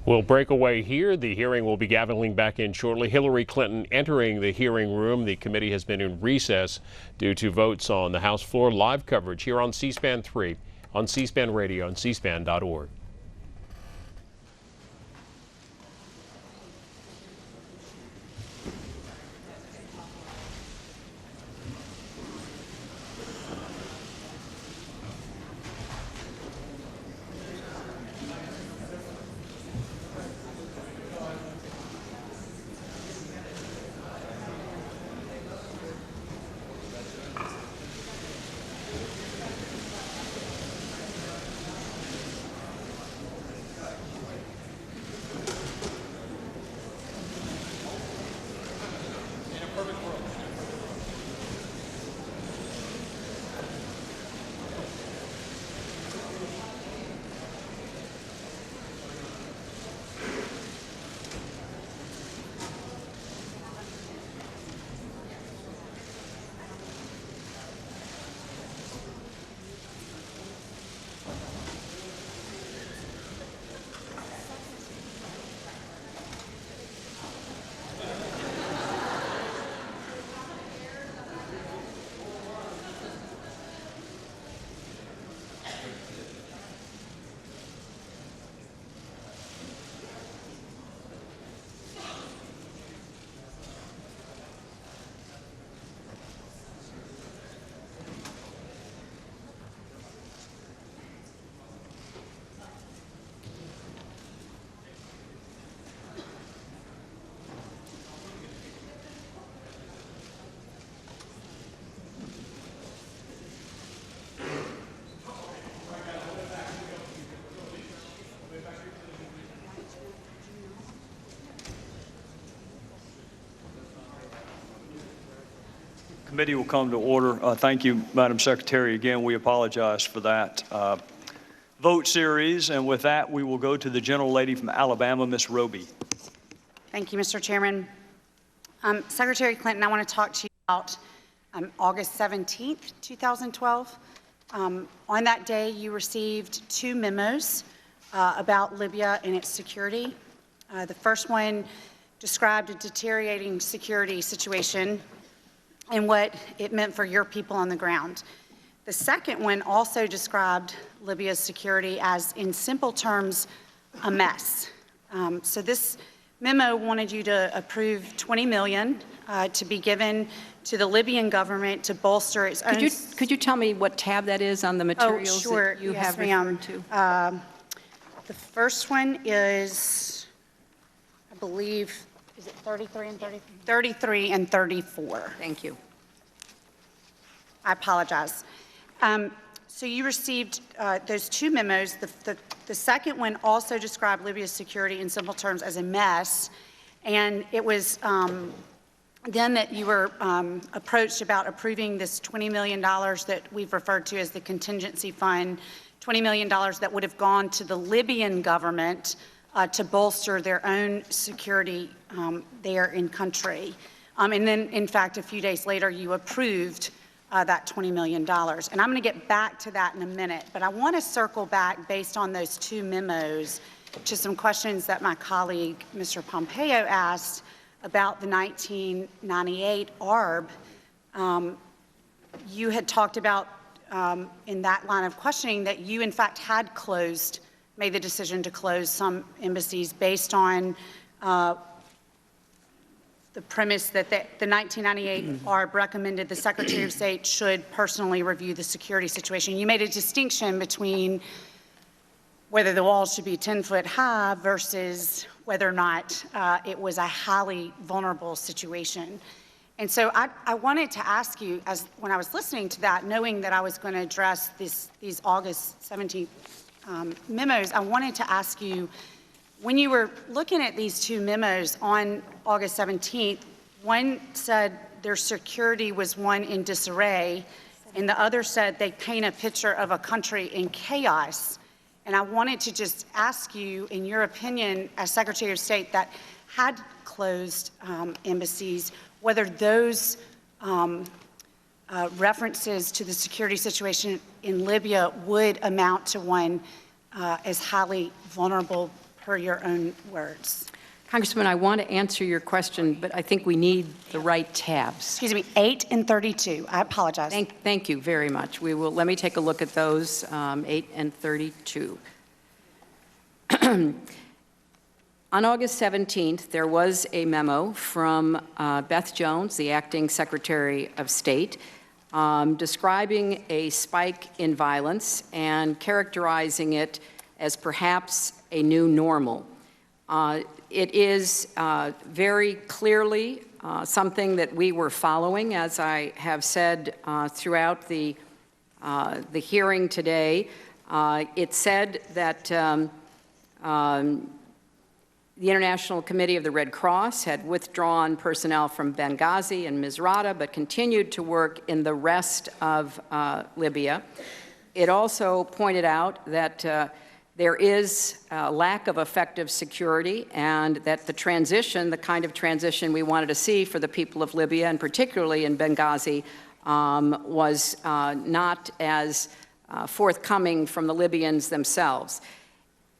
We'll break away here. The hearing will be gaveling back in shortly. Hillary Clinton entering the hearing room. The committee has been in recess due to votes on the House floor. Live coverage here on C-SPAN 3, on C-SPAN Radio, and cspan.org. Committee will come to order. Thank you, Madam Secretary. Again, we apologize for that vote series. And with that, we will go to the gentlelady from Alabama, Ms. Roby. Thank you, Mr. Chairman. Secretary Clinton, I want to talk to you about August 17th, 2012. On that day, you received 2 memos about Libya and its security. The first one described a deteriorating security situation and what it meant for your people on the ground. The second one also described Libya's security as, in simple terms, a mess. So this memo wanted you to approve $20 million to be given to the Libyan government to bolster its own. Could you tell me what tab that is on the materials that you have referred to? The first one is, I believe, is it 33 and 34? 33 and 34. Thank you. I apologize. So you received those 2 memos. The second one also described Libya's security in simple terms as a mess. And it was then that you were approached about approving this $20 million that we've referred to as the contingency fund, $20 million that would have gone to the Libyan government to bolster their own security there in country. And then, in fact, a few days later, you approved that $20 million. And I'm going to get back to that in a minute, but I want to circle back based on those 2 memos to some questions that my colleague, Mr. Pompeo, asked about the 1998 ARB. You had talked about in that line of questioning that you, in fact, had made the decision to close some embassies based on the premise that the 1998 ARB recommended the Secretary of State should personally review the security situation. You made a distinction between whether the walls should be 10 foot high versus whether or not it was a highly vulnerable situation. And so I wanted to ask you, when I was listening to that, knowing that I was going to address these August 17th memos, I wanted to ask you, when you were looking at these 2 memos on August 17th, one said their security was one in disarray, and the other said they paint a picture of a country in chaos. And I wanted to just ask you, in your opinion, as Secretary of State that had closed embassies, whether those references to the security situation in Libya would amount to one as highly vulnerable per your own words. Congressman, I want to answer your question, but I think we need the right tabs. Excuse me, 8 and 32. I apologize. Thank you very much. Let me take a look at those, 8 and 32. On August 17th, there was a memo from Beth Jones, the acting Secretary of State, describing a spike in violence and characterizing it as perhaps a new normal. It is very clearly something that we were following, as I have said throughout the hearing today. It said that the International Committee of the Red Cross had withdrawn personnel from Benghazi and Misrata, but continued to work in the rest of Libya. It also pointed out that there is a lack of effective security, and that the transition, the kind of transition we wanted to see for the people of Libya, and particularly in Benghazi, was not as forthcoming from the Libyans themselves.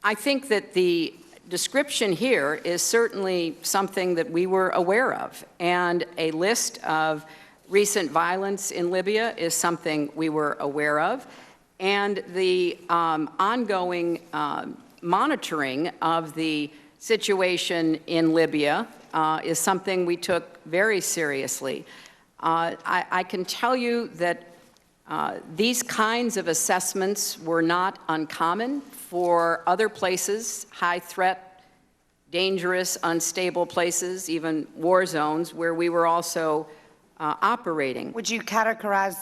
I think that the description here is certainly something that we were aware of, and a list of recent violence in Libya is something we were aware of, and the ongoing monitoring of the situation in Libya is something we took very seriously. I can tell you that these kinds of assessments were not uncommon for other places, high-threat, dangerous, unstable places, even war zones, where we were also operating. Would you categorize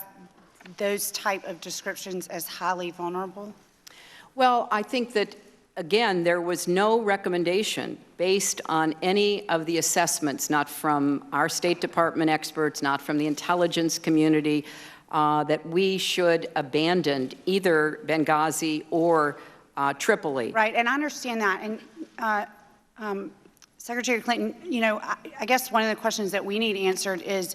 those type of descriptions as highly vulnerable? Well, I think that, again, there was no recommendation based on any of the assessments, not from our State Department experts, not from the intelligence community, that we should abandon either Benghazi or Tripoli. Right, and I understand that. And Secretary Clinton, you know, I guess one of the questions that we need answered is,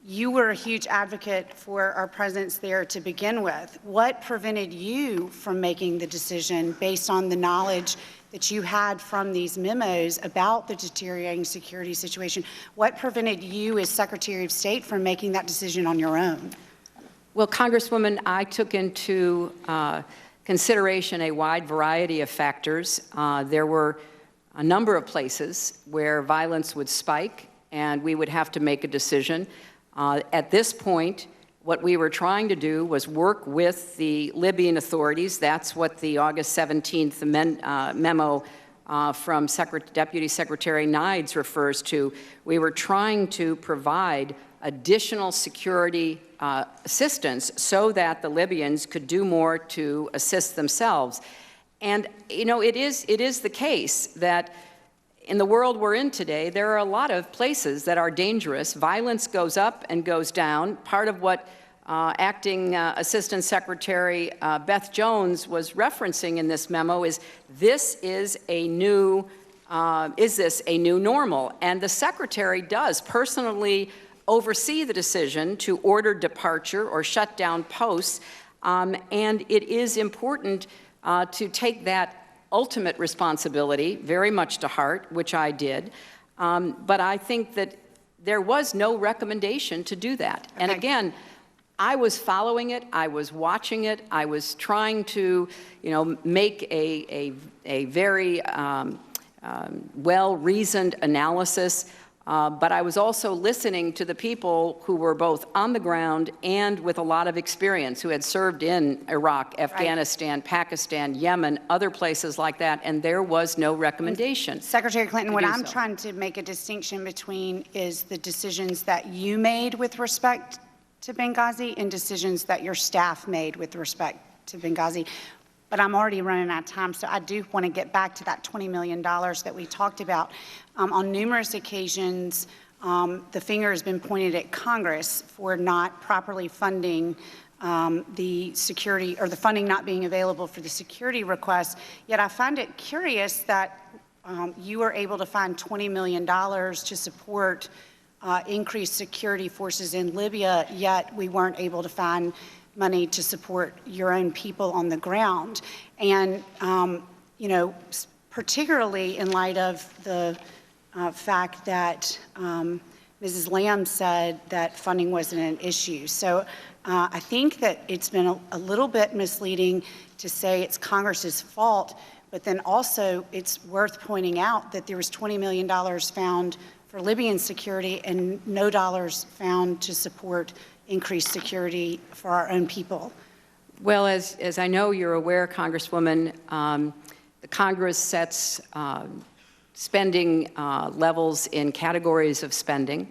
you were a huge advocate for our presence there to begin with. What prevented you from making the decision based on the knowledge that you had from these memos about the deteriorating security situation? What prevented you as Secretary of State from making that decision on your own? Well, Congresswoman, I took into consideration a wide variety of factors. There were a number of places where violence would spike, and we would have to make a decision. At this point, what we were trying to do was work with the Libyan authorities. That's what the August 17th memo from Deputy Secretary Nides refers to. We were trying to provide additional security assistance so that the Libyans could do more to assist themselves. And, you know, it is the case that in the world we're in today, there are a lot of places that are dangerous. Violence goes up and goes down. Part of what Acting Assistant Secretary Beth Jones was referencing in this memo is this is a new normal? And the Secretary does personally oversee the decision to order departure or shut down posts, and it is important to take that ultimate responsibility very much to heart, which I did, but I think that there was no recommendation to do that. Okay. And again, I was following it, I was watching it, I was trying to, you know, make a very well-reasoned analysis, but I was also listening to the people who were both on the ground and with a lot of experience, who had served in Iraq, Afghanistan, right, Pakistan, Yemen, other places like that, and there was no recommendation. Secretary Clinton, what I'm trying to make a distinction between is the decisions that you made with respect to Benghazi and decisions that your staff made with respect to Benghazi. But I'm already running out of time, so I do want to get back to that $20 million that we talked about. On numerous occasions, the finger has been pointed at Congress for not properly funding the security, or the funding not being available for the security requests. Yet I find it curious that you were able to find $20 million to support increased security forces in Libya, yet we weren't able to find money to support your own people on the ground. And, you know, particularly in light of the fact that Mrs. Lamb said that funding wasn't an issue. So I think that it's been a little bit misleading to say it's Congress's fault, but then also it's worth pointing out that there was $20 million found for Libyan security and no dollars found to support increased security for our own people. Well, as I know you're aware, Congresswoman, the Congress sets spending levels in categories of spending.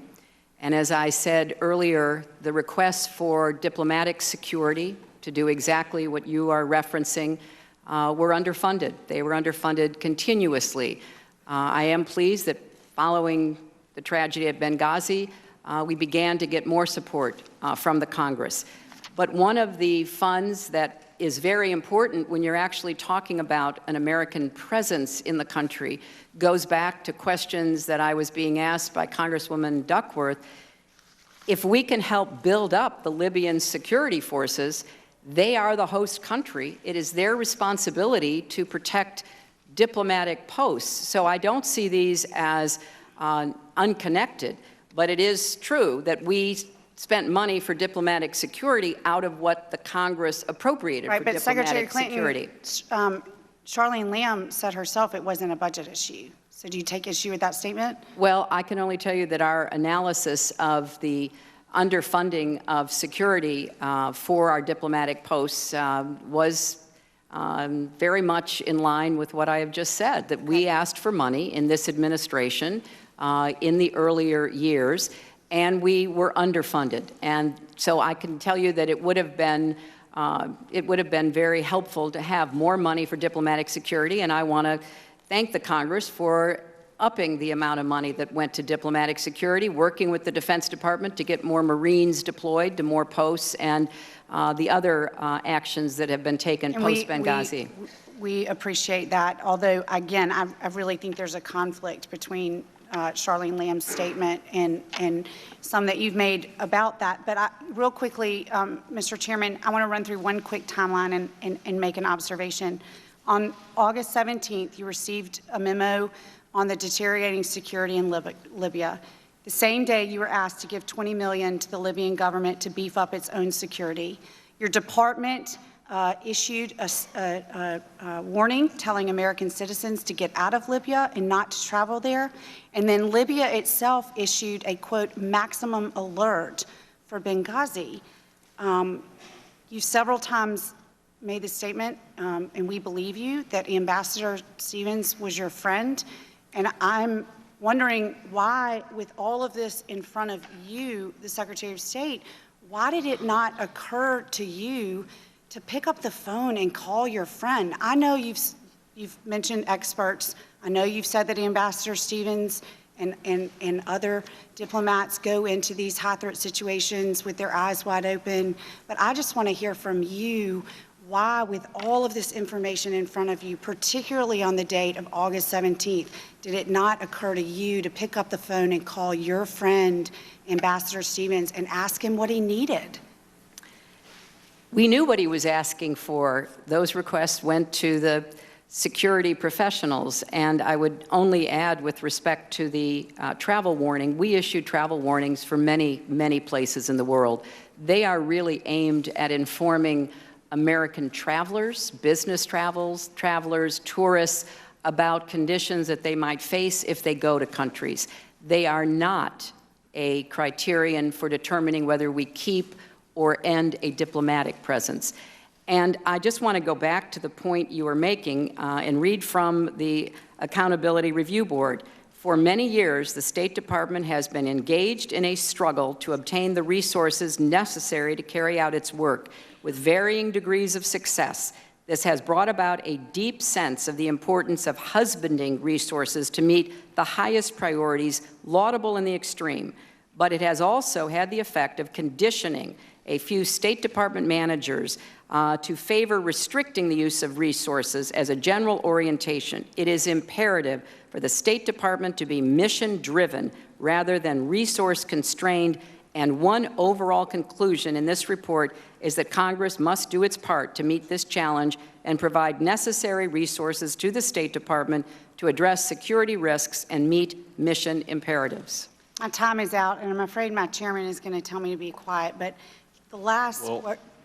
And as I said earlier, the requests for diplomatic security to do exactly what you are referencing were underfunded. They were underfunded continuously. I am pleased that following the tragedy at Benghazi, we began to get more support from the Congress. But one of the funds that is very important when you're actually talking about an American presence in the country goes back to questions that I was being asked by Congresswoman Duckworth. If we can help build up the Libyan security forces, they are the host country. It is their responsibility to protect diplomatic posts. So I don't see these as unconnected, but it is true that we spent money for diplomatic security out of what the Congress appropriated for diplomatic security. Secretary Clinton, Charlene Lamb said herself it wasn't a budget issue. So do you take issue with that statement? Well, I can only tell you that our analysis of the underfunding of security for our diplomatic posts was very much in line with what I have just said, that we asked for money in this administration in the earlier years, and we were underfunded. And so I can tell you that it would have been very helpful to have more money for diplomatic security, and I want to thank the Congress for upping the amount of money that went to diplomatic security, working with the Defense Department to get more Marines deployed to more posts, and the other actions that have been taken post-Benghazi. We appreciate that, although, again, I really think there's a conflict between Charlene Lamb's statement and some that you've made about that. But real quickly, Mr. Chairman, I want to run through one quick timeline and make an observation. On August 17th, you received a memo on the deteriorating security in Libya. The same day, you were asked to give $20 million to the Libyan government to beef up its own security. Your department issued a warning telling American citizens to get out of Libya and not to travel there. And then Libya itself issued a, quote, maximum alert for Benghazi. You several times made the statement, and we believe you, that Ambassador Stevens was your friend. And I'm wondering why, with all of this in front of you, the Secretary of State, why did it not occur to you to pick up the phone and call your friend? I know you've mentioned experts. I know you've said that Ambassador Stevens and other diplomats go into these high-threat situations with their eyes wide open. But I just want to hear from you why, with all of this information in front of you, particularly on the date of August 17th, did it not occur to you to pick up the phone and call your friend, Ambassador Stevens, and ask him what he needed? We knew what he was asking for. Those requests went to the security professionals, and I would only add, with respect to the travel warning, we issued travel warnings for many, many places in the world. They are really aimed at informing American travelers, business travelers, tourists, about conditions that they might face if they go to countries. They are not a criterion for determining whether we keep or end a diplomatic presence. And I just want to go back to the point you were making and read from the Accountability Review Board. For many years, the State Department has been engaged in a struggle to obtain the resources necessary to carry out its work with varying degrees of success. This has brought about a deep sense of the importance of husbanding resources to meet the highest priorities, laudable in the extreme. But it has also had the effect of conditioning a few State Department managers to favor restricting the use of resources as a general orientation. It is imperative for the State Department to be mission-driven rather than resource-constrained, and one overall conclusion in this report is that Congress must do its part to meet this challenge and provide necessary resources to the State Department to address security risks and meet mission imperatives. My time is out, and I'm afraid my chairman is going to tell me to be quiet, but the last,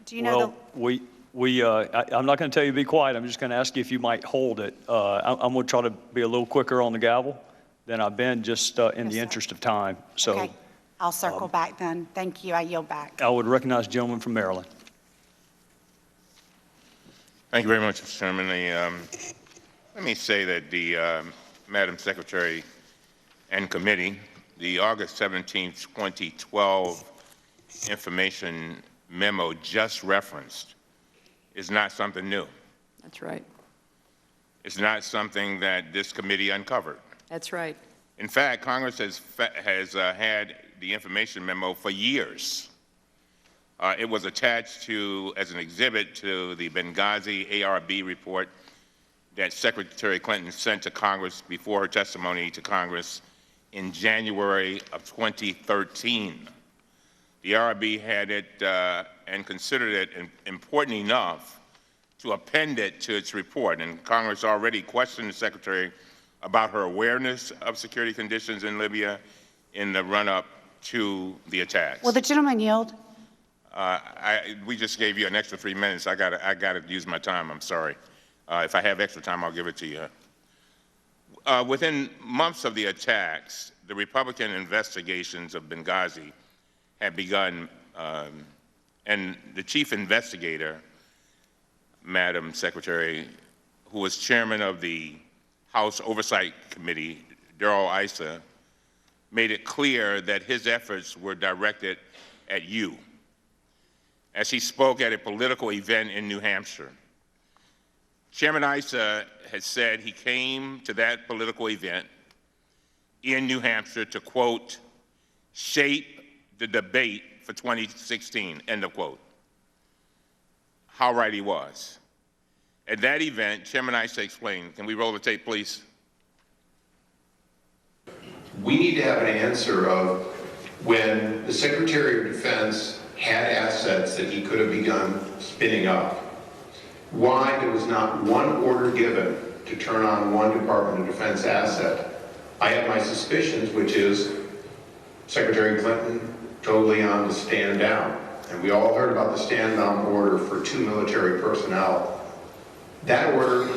do you know I'm not going to tell you to be quiet. I'm just going to ask you if you might hold it. I'm going to try to be a little quicker on the gavel than I've been, just in the interest of time. So, okay, I'll circle back then. Thank you. I yield back. I would recognize the gentleman from Maryland. Thank you very much, Mr. Chairman. Let me say that the Madam Secretary and committee, the August 17, 2012 information memo just referenced is not something new. That's right. It's not something that this committee uncovered. That's right. In fact, Congress has had the information memo for years. It was attached to, as an exhibit to the Benghazi ARB report that Secretary Clinton sent to Congress before her testimony to Congress in January of 2013. The ARB had it and considered it important enough to append it to its report, and Congress already questioned the Secretary about her awareness of security conditions in Libya in the run-up to the attacks. Will the gentleman yield? We just gave you an extra 3 minutes. I gotta use my time. I'm sorry. If I have extra time, I'll give it to you. Within months of the attacks, the Republican investigations of Benghazi had begun, and the chief investigator, Madam Secretary, who was chairman of the House Oversight Committee, Darrell Issa, made it clear that his efforts were directed at you. As he spoke at a political event in New Hampshire, Chairman Issa had said he came to that political event in New Hampshire to, quote, shape the debate for 2016, end of quote. How right he was. At that event, Chairman Issa explained, can we roll the tape, please? We need to have an answer of when the Secretary of Defense had assets that he could have begun spinning up, why there was not one order given to turn on one Department of Defense asset. I have my suspicions, which is Secretary Clinton told Leon to stand down. And we all heard about the stand-down order for 2 military personnel. That order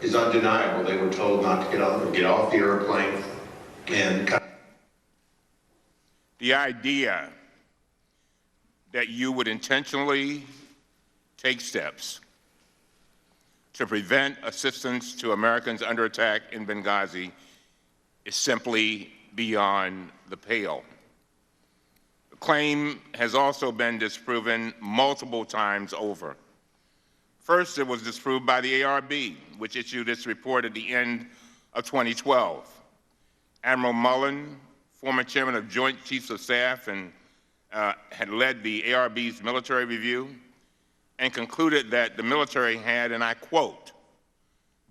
is undeniable. They were told not to get off the airplane and cut. The idea that you would intentionally take steps to prevent assistance to Americans under attack in Benghazi is simply beyond the pale. The claim has also been disproven multiple times over. First, it was disproved by the ARB, which issued its report at the end of 2012. Admiral Mullen, former chairman of Joint Chiefs of Staff and had led the ARB's military review, and concluded that the military had, and I quote,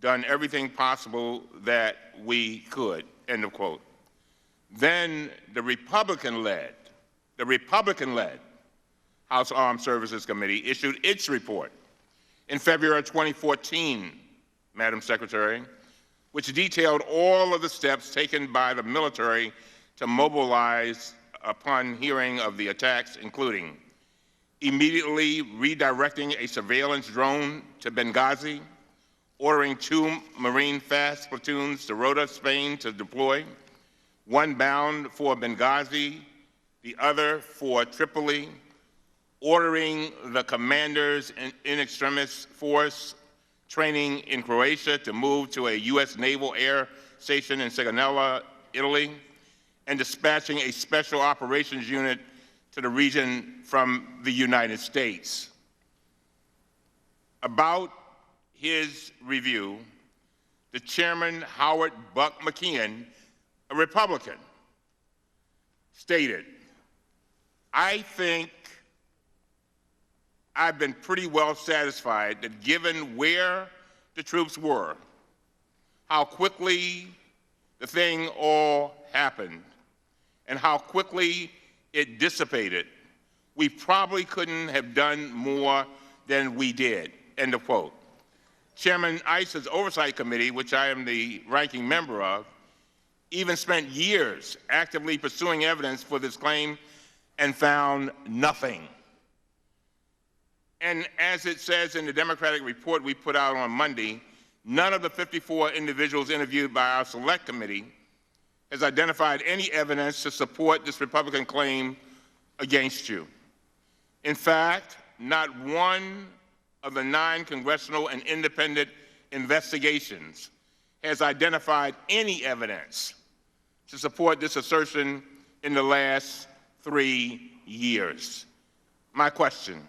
done everything possible that we could, end of quote. Then the Republican-led House Armed Services Committee issued its report in February 2014, Madam Secretary, which detailed all of the steps taken by the military to mobilize upon hearing of the attacks, including immediately redirecting a surveillance drone to Benghazi, ordering 2 Marine fast platoons to Rota, Spain to deploy, one bound for Benghazi, the other for Tripoli, ordering the commanders in extremis force training in Croatia to move to a U.S. Naval Air Station in Sigonella, Italy, and dispatching a special operations unit to the region from the United States. About his review, the chairman, Howard Buck McKeon, a Republican, stated, I think I've been pretty well satisfied that given where the troops were, how quickly the thing all happened, and how quickly it dissipated, we probably couldn't have done more than we did, end of quote. Chairman Issa's Oversight Committee, which I am the ranking member of, even spent years actively pursuing evidence for this claim and found nothing. And as it says in the Democratic report we put out on Monday, none of the 54 individuals interviewed by our select committee has identified any evidence to support this Republican claim against you. In fact, not one of the 9 congressional and independent investigations has identified any evidence to support this assertion in the last 3 years. My question: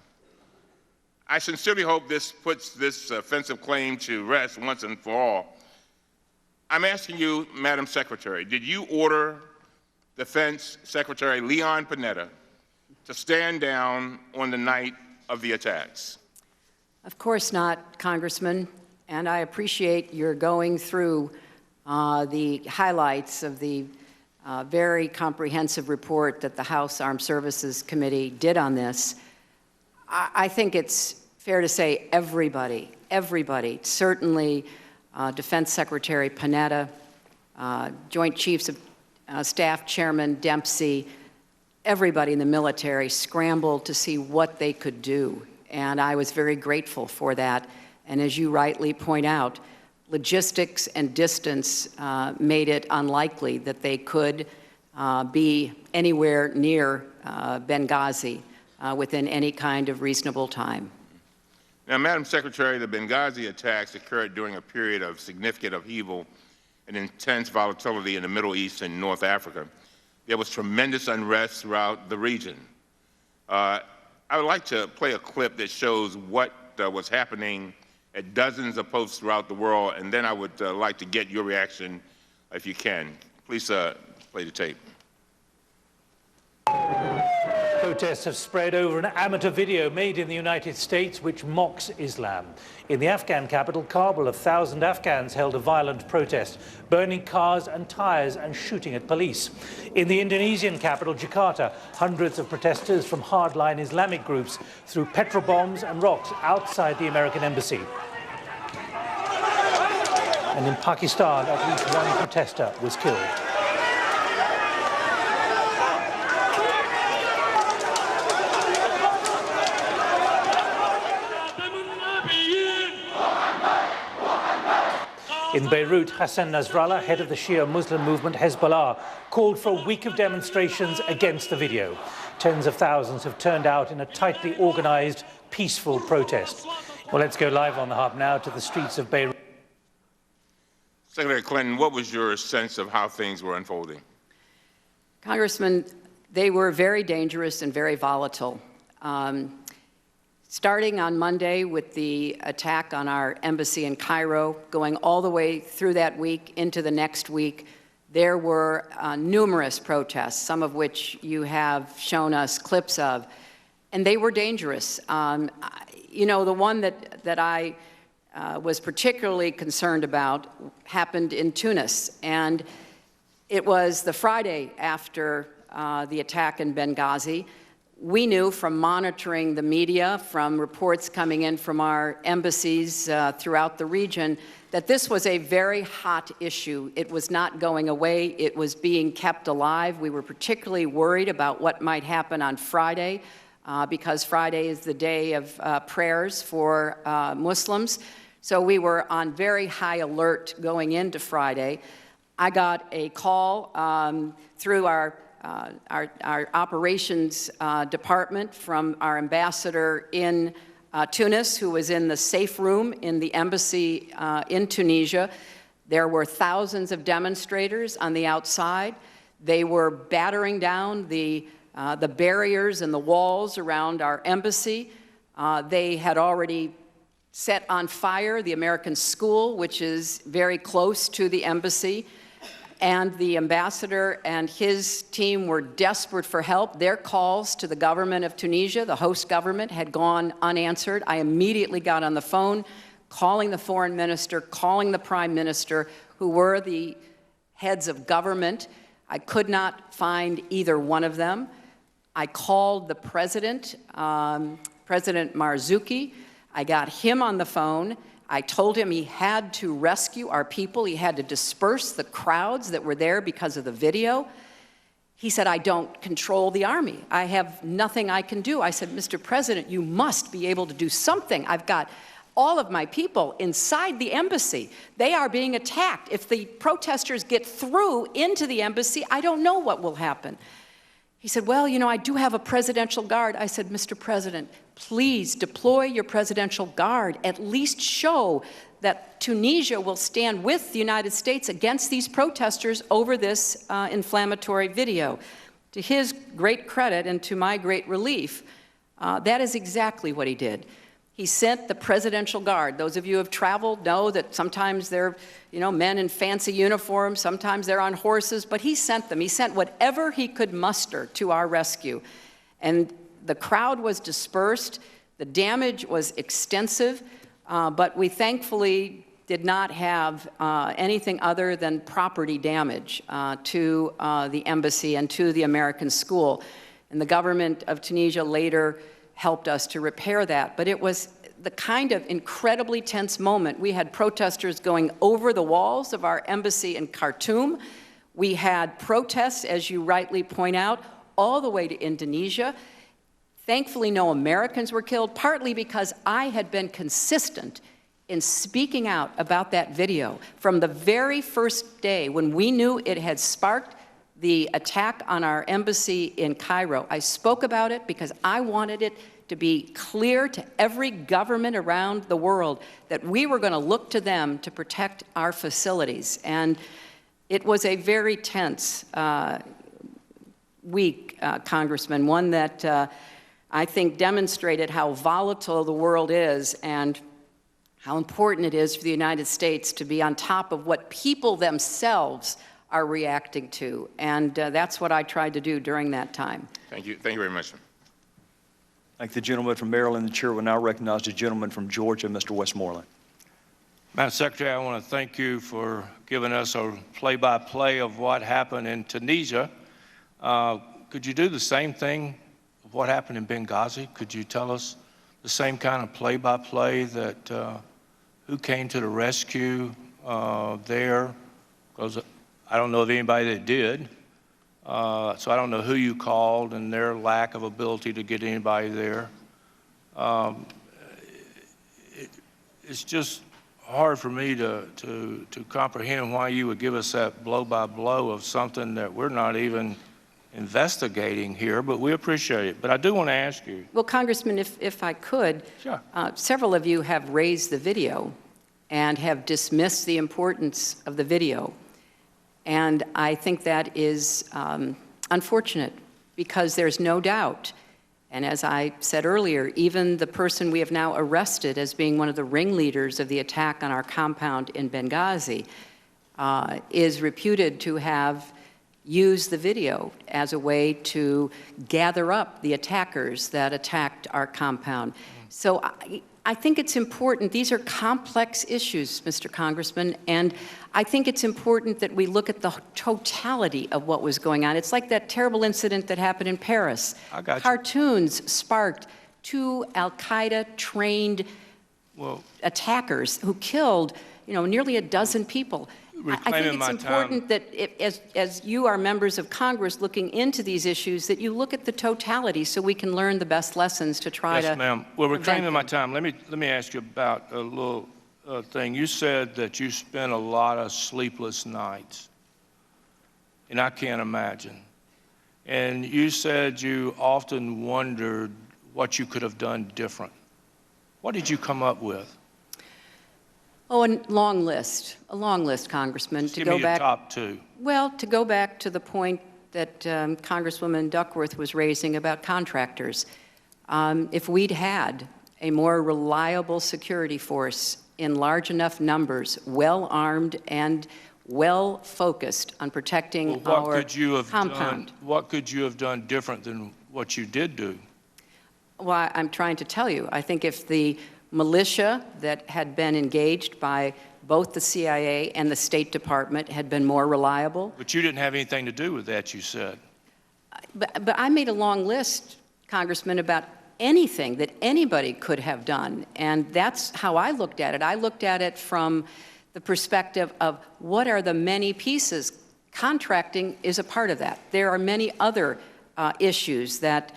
I sincerely hope this puts this offensive claim to rest once and for all. I'm asking you, Madam Secretary, did you order Defense Secretary Leon Panetta to stand down on the night of the attacks? Of course not, Congressman, and I appreciate your going through the highlights of the very comprehensive report that the House Armed Services Committee did on this. I think it's fair to say everybody, certainly Defense Secretary Panetta, Joint Chiefs of Staff Chairman Dempsey, everybody in the military scrambled to see what they could do. And I was very grateful for that. And as you rightly point out, logistics and distance made it unlikely that they could be anywhere near Benghazi within any kind of reasonable time. Now, Madam Secretary, the Benghazi attacks occurred during a period of significant upheaval and intense volatility in the Middle East and North Africa. There was tremendous unrest throughout the region. I would like to play a clip that shows what was happening at dozens of posts throughout the world, and then I would like to get your reaction if you can. Please play the tape. Protests have spread over an amateur video made in the United States which mocks Islam. In the Afghan capital, Kabul, 1,000 Afghans held a violent protest, burning cars and tires and shooting at police. In the Indonesian capital, Jakarta, hundreds of protesters from hardline Islamic groups threw petrol bombs and rocks outside the American embassy. And in Pakistan, at least one protester was killed. In Beirut, Hassan Nasrallah, head of the Shia Muslim movement Hezbollah, called for a week of demonstrations against the video. Tens of thousands have turned out in a tightly organized, peaceful protest. Well, let's go live on the Hub now to the streets of Beirut. Secretary Clinton, what was your sense of how things were unfolding? Congressman, they were very dangerous and very volatile. Starting on Monday with the attack on our embassy in Cairo, going all the way through that week into the next week, there were numerous protests, some of which you have shown us clips of, and they were dangerous. You know, the one that I was particularly concerned about happened in Tunis, and it was the Friday after the attack in Benghazi. We knew from monitoring the media, from reports coming in from our embassies throughout the region, that this was a very hot issue. It was not going away. It was being kept alive. We were particularly worried about what might happen on Friday, because Friday is the day of prayers for Muslims. So we were on very high alert going into Friday. I got a call through our operations department from our ambassador in Tunis, who was in the safe room in the embassy in Tunisia. There were thousands of demonstrators on the outside. They were battering down the barriers and the walls around our embassy. They had already set on fire the American school, which is very close to the embassy. And the ambassador and his team were desperate for help. Their calls to the government of Tunisia, the host government, had gone unanswered. I immediately got on the phone, calling the foreign minister, calling the prime minister, who were the heads of government. I could not find either one of them. I called the president, President Marzuki. I got him on the phone. I told him he had to rescue our people. He had to disperse the crowds that were there because of the video. He said, I don't control the army. I have nothing I can do. I said, Mr. President, you must be able to do something. I've got all of my people inside the embassy. They are being attacked. If the protesters get through into the embassy, I don't know what will happen. He said, well, you know, I do have a presidential guard. I said, Mr. President, please deploy your presidential guard. At least show that Tunisia will stand with the United States against these protesters over this inflammatory video. To his great credit and to my great relief, that is exactly what he did. He sent the presidential guard. Those of you who have traveled know that sometimes they're, you know, men in fancy uniforms, sometimes they're on horses, but he sent them. He sent whatever he could muster to our rescue. And the crowd was dispersed. The damage was extensive, but we thankfully did not have anything other than property damage to the embassy and to the American school. And the government of Tunisia later helped us to repair that. But it was the kind of incredibly tense moment. We had protesters going over the walls of our embassy in Khartoum. We had protests, as you rightly point out, all the way to Indonesia. Thankfully, no Americans were killed, partly because I had been consistent in speaking out about that video from the very first day when we knew it had sparked the attack on our embassy in Cairo. I spoke about it because I wanted it to be clear to every government around the world that we were going to look to them to protect our facilities. And it was a very tense week, Congressman, one that I think demonstrated how volatile the world is and how important it is for the United States to be on top of what people themselves are reacting to. And that's what I tried to do during that time. Thank you. Thank you very much, sir. Thank the gentleman from Maryland. The chair will now recognize the gentleman from Georgia, Mr. Westmoreland. Madam Secretary, I want to thank you for giving us a play-by-play of what happened in Tunisia. Could you do the same thing of what happened in Benghazi? Could you tell us the same kind of play-by-play that who came to the rescue there? Because I don't know of anybody that did, so I don't know who you called and their lack of ability to get anybody there. It's just hard for me to comprehend why you would give us that blow-by-blow of something that we're not even investigating here, but we appreciate it. But I do want to ask you. Well, Congressman, if I could, Sure. Several of you have raised the video and have dismissed the importance of the video. And I think that is unfortunate because there's no doubt, and as I said earlier, even the person we have now arrested as being one of the ringleaders of the attack on our compound in Benghazi is reputed to have used the video as a way to gather up the attackers that attacked our compound. So I think it's important. These are complex issues, Mr. Congressman, and I think it's important that we look at the totality of what was going on. It's like that terrible incident that happened in Paris. I got you. Cartoons sparked 2 al-Qaeda trained attackers who killed, nearly a dozen people. I think it's important that as you are members of Congress looking into these issues, that you look at the totality so we can learn the best lessons to try to. Yes, ma'am. Well, reclaiming my time, let me ask you about a little thing. You said that you spent a lot of sleepless nights, and I can't imagine. And you said you often wondered what you could have done different. What did you come up with? Oh, a long list, Congressman. Just give me your top 2. Well, to go back to the point that Congresswoman Duckworth was raising about contractors, if we'd had a more reliable security force in large enough numbers, well-armed and well-focused on protecting our compound. What could you have done different than what you did do? Well, I'm trying to tell you. I think if the militia that had been engaged by both the CIA and the State Department had been more reliable. But you didn't have anything to do with that, you said. But I made a long list, Congressman, about anything that anybody could have done. And that's how I looked at it. I looked at it from the perspective of what are the many pieces. Contracting is a part of that. There are many other issues that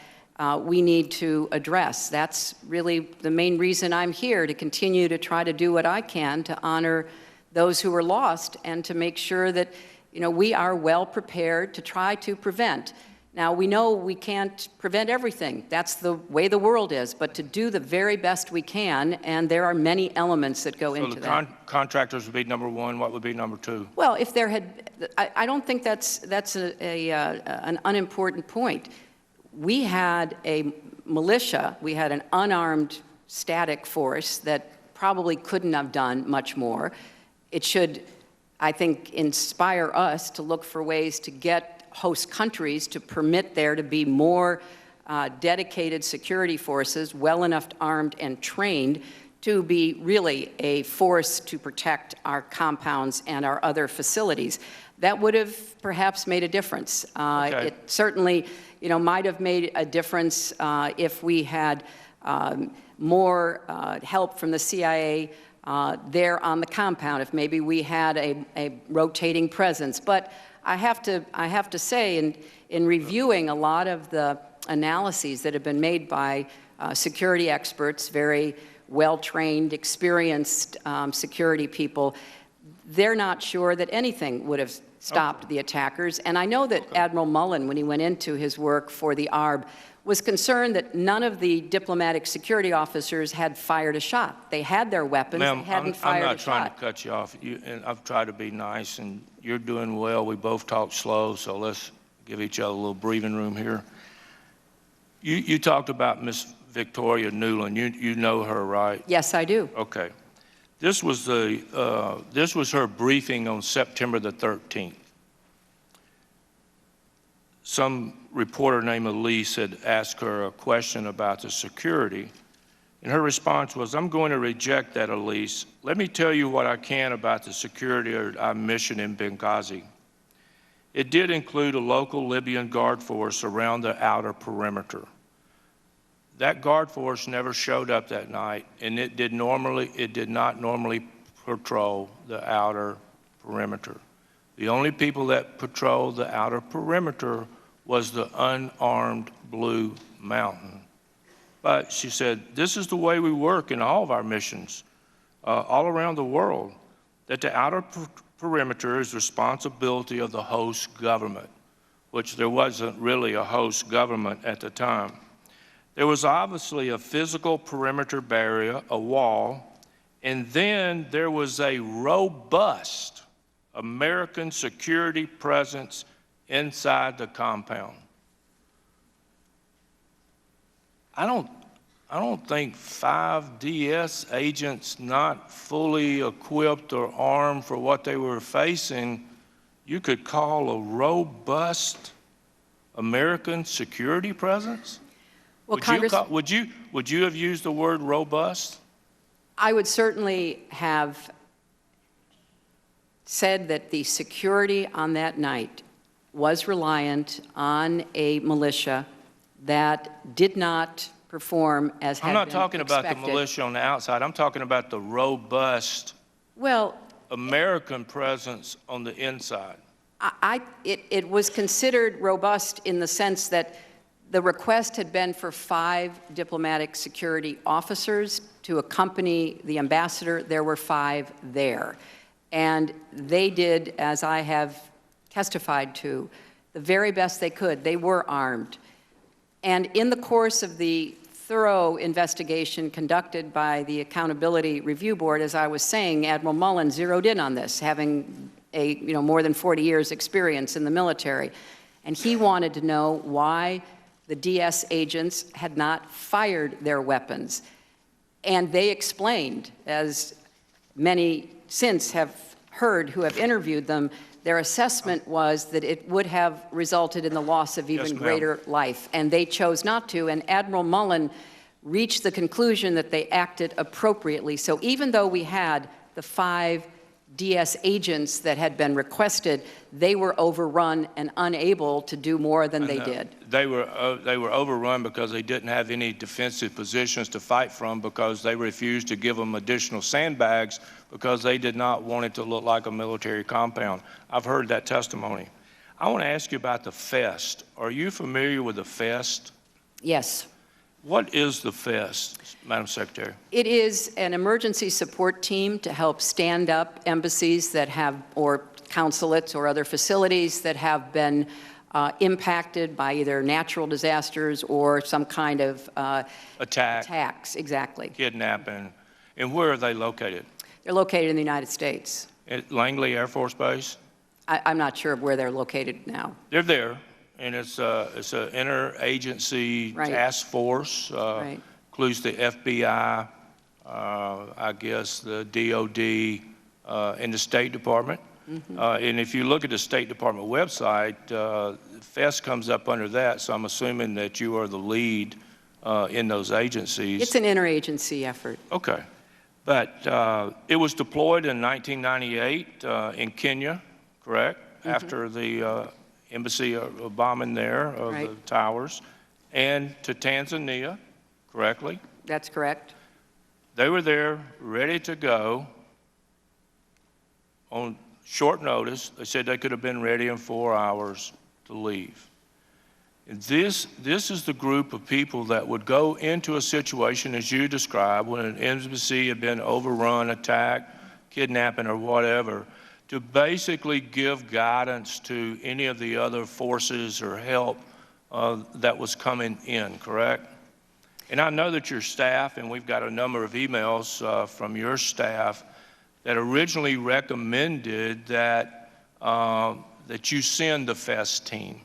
we need to address. That's really the main reason I'm here, to continue to try to do what I can to honor those who were lost and to make sure that, you know, we are well prepared to try to prevent. Now, we know we can't prevent everything. That's the way the world is, but to do the very best we can, and there are many elements that go into that. So the contractors would be number one. What would be number two? Well, if there had, I don't think that's an unimportant point. We had a militia, we had an unarmed static force that probably couldn't have done much more. It should, I think, inspire us to look for ways to get host countries to permit there to be more dedicated security forces, well enough armed and trained to be really a force to protect our compounds and our other facilities. That would have perhaps made a difference. Okay. It certainly, you know, might have made a difference if we had more help from the CIA there on the compound, if maybe we had a rotating presence. But I have to say, in reviewing a lot of the analyses that have been made by security experts, very well-trained, experienced security people, they're not sure that anything would have stopped the attackers. And I know that Admiral Mullen, when he went into his work for the ARB, was concerned that none of the diplomatic security officers had fired a shot. They had their weapons, they hadn't fired a shot. I'm not trying to cut you off, and I've tried to be nice, and you're doing well. We both talk slow, so let's give each other a little breathing room here. You talked about Miss Victoria Newland. You know her, right? Yes, I do. Okay. This was her briefing on September the 13th. Some reporter named Elise had asked her a question about the security, and her response was, "I'm going to reject that, Elise. Let me tell you what I can about the security of our mission in Benghazi. It did include a local Libyan guard force around the outer perimeter. That guard force never showed up that night, and it did not normally patrol the outer perimeter. The only people that patrolled the outer perimeter was the unarmed Blue Mountain." But she said, "This is the way we work in all of our missions, all around the world, that the outer perimeter is the responsibility of the host government," which there wasn't really a host government at the time. There was obviously a physical perimeter barrier, a wall, and then there was a robust American security presence inside the compound. I don't think 5 DS agents not fully equipped or armed for what they were facing, you could call a robust American security presence? Well, Would you have used the word robust? I would certainly have said that the security on that night was reliant on a militia that did not perform as had been expected. I'm not talking about the militia on the outside. I'm talking about the robust American presence on the inside. It was considered robust in the sense that the request had been for 5 diplomatic security officers to accompany the ambassador. There were 5 there. And they did, as I have testified to, the very best they could. They were armed. And in the course of the thorough investigation conducted by the Accountability Review Board, as I was saying, Admiral Mullen zeroed in on this, having more than 40 years experience in the military. And he wanted to know why the DS agents had not fired their weapons. And they explained, as many since have heard who have interviewed them, their assessment was that it would have resulted in the loss of even greater life, and they chose not to. And Admiral Mullen reached the conclusion that they acted appropriately. So even though we had the 5 DS agents that had been requested, they were overrun and unable to do more than they did. They were overrun because they didn't have any defensive positions to fight from, because they refused to give them additional sandbags because they did not want it to look like a military compound. I've heard that testimony. I want to ask you about the FEST. Are you familiar with the FEST? Yes. What is the FEST, Madam Secretary? It is an emergency support team to help stand up embassies that have, or consulates or other facilities that have been impacted by either natural disasters or some kind of attacks. Exactly. Kidnapping. And where are they located? They're located in the United States. At Langley Air Force Base? I'm not sure of where they're located now. They're there, and it's an interagency task force. Right. Includes the FBI, I guess the DOD, and the State Department. Mm-hmm. And if you look at the State Department website, FEST comes up under that, so I'm assuming that you are the lead in those agencies. It's an interagency effort. Okay. But it was deployed in 1998 in Kenya, correct? Mm-hmm. After the embassy bombing there of the towers, and to Tanzania, correctly? That's correct. They were there, ready to go on short notice. They said they could have been ready in 4 hours to leave. And this is the group of people that would go into a situation, as you described, when an embassy had been overrun, attacked, kidnapping, or whatever, to basically give guidance to any of the other forces or help that was coming in, correct? And I know that your staff, and we've got a number of emails from your staff, that originally recommended that, that you send the FEST team.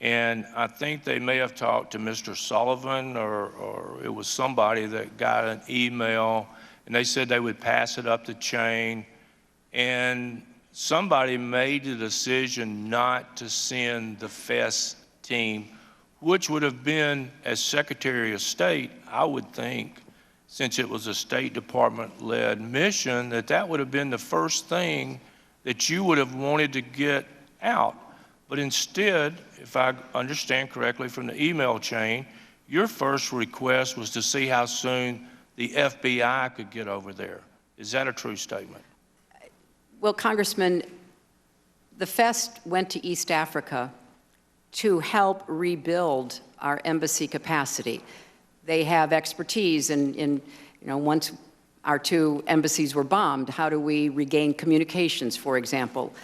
And I think they may have talked to Mr. Sullivan, or it was somebody that got an email, and they said they would pass it up the chain. And somebody made the decision not to send the FEST team, which would have been, as Secretary of State, I would think, since it was a State Department-led mission, that would have been the first thing that you would have wanted to get out. But instead, if I understand correctly from the email chain, your first request was to see how soon the FBI could get over there. Is that a true statement? Well, Congressman, the FEST went to East Africa to help rebuild our embassy capacity. They have expertise in once our 2 embassies were bombed, how do we regain communications, for example?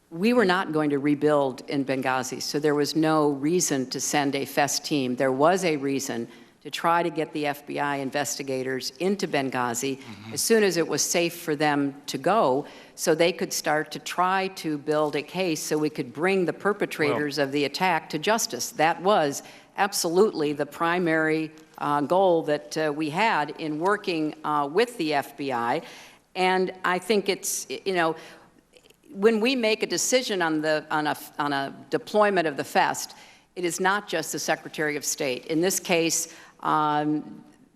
We were not going to rebuild in Benghazi, so there was no reason to send a FEST team. There was a reason to try to get the FBI investigators into Benghazi as soon as it was safe for them to go, so they could start to try to build a case so we could bring the perpetrators of the attack to justice. That was absolutely the primary goal that we had in working with the FBI. And I think it's, when we make a decision on a deployment of the FEST, it is not just the Secretary of State. In this case,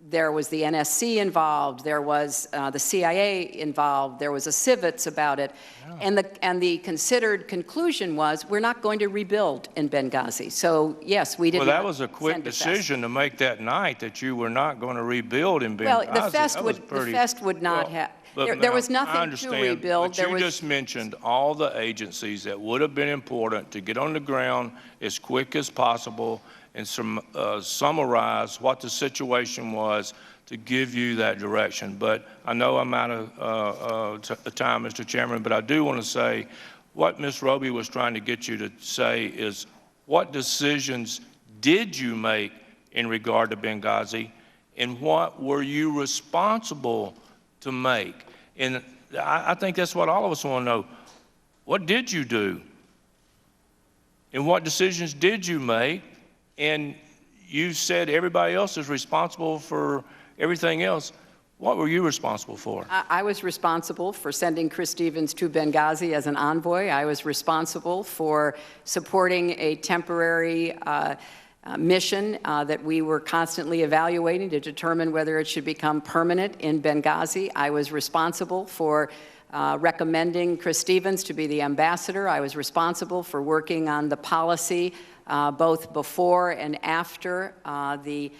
there was the NSC involved, there was the CIA involved, there was a civets about it, and the considered conclusion was we're not going to rebuild in Benghazi. So yes, we did. Well, that was a quick decision to make that night, that you were not going to rebuild in Benghazi. Well, the FEST would not have. There was nothing to rebuild. But you just mentioned all the agencies that would have been important to get on the ground as quick as possible and summarize what the situation was to give you that direction. But I know I'm out of time, Mr. Chairman, but I do want to say what Ms. Roby was trying to get you to say is, what decisions did you make in regard to Benghazi, and what were you responsible to make? And I think that's what all of us want to know. What did you do? And what decisions did you make? And you said everybody else is responsible for everything else. What were you responsible for? I was responsible for sending Chris Stevens to Benghazi as an envoy. I was responsible for supporting a temporary mission that we were constantly evaluating to determine whether it should become permanent in Benghazi. I was responsible for recommending Chris Stevens to be the ambassador. I was responsible for working on the policy both before and after the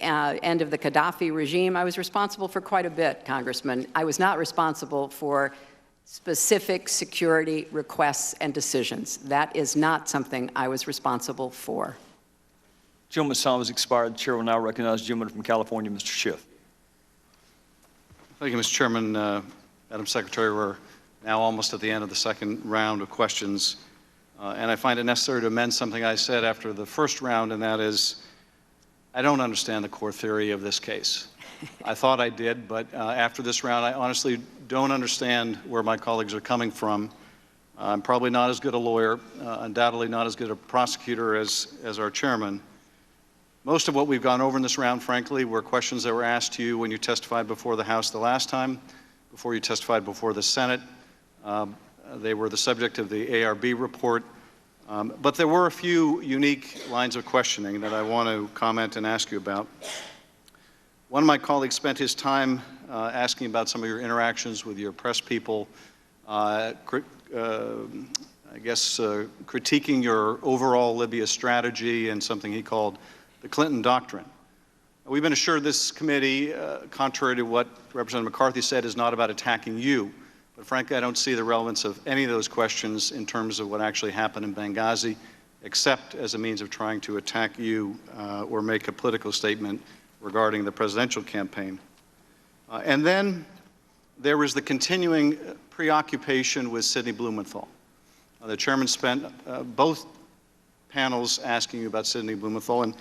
end of the Gaddafi regime. I was responsible for quite a bit, Congressman. I was not responsible for specific security requests and decisions. That is not something I was responsible for. Gentleman's time has expired. The chair will now recognize the gentleman from California, Mr. Schiff. Thank you, Mr. Chairman. Madam Secretary, we're now almost at the end of the second round of questions, and I find it necessary to amend something I said after the first round, and that is, I don't understand the core theory of this case. I thought I did, but after this round, I honestly don't understand where my colleagues are coming from. I'm probably not as good a lawyer, undoubtedly not as good a prosecutor as our chairman. Most of what we've gone over in this round, frankly, were questions that were asked to you when you testified before the House the last time, before you testified before the Senate. They were the subject of the ARB report. But there were a few unique lines of questioning that I want to comment and ask you about. One of my colleagues spent his time asking about some of your interactions with your press people, critiquing your overall Libya strategy and something he called the Clinton Doctrine. We've been assured this committee, contrary to what Representative McCarthy said, is not about attacking you. But frankly, I don't see the relevance of any of those questions in terms of what actually happened in Benghazi, except as a means of trying to attack you or make a political statement regarding the presidential campaign. And then there was the continuing preoccupation with Sidney Blumenthal. The chairman spent both panels asking you about Sidney Blumenthal,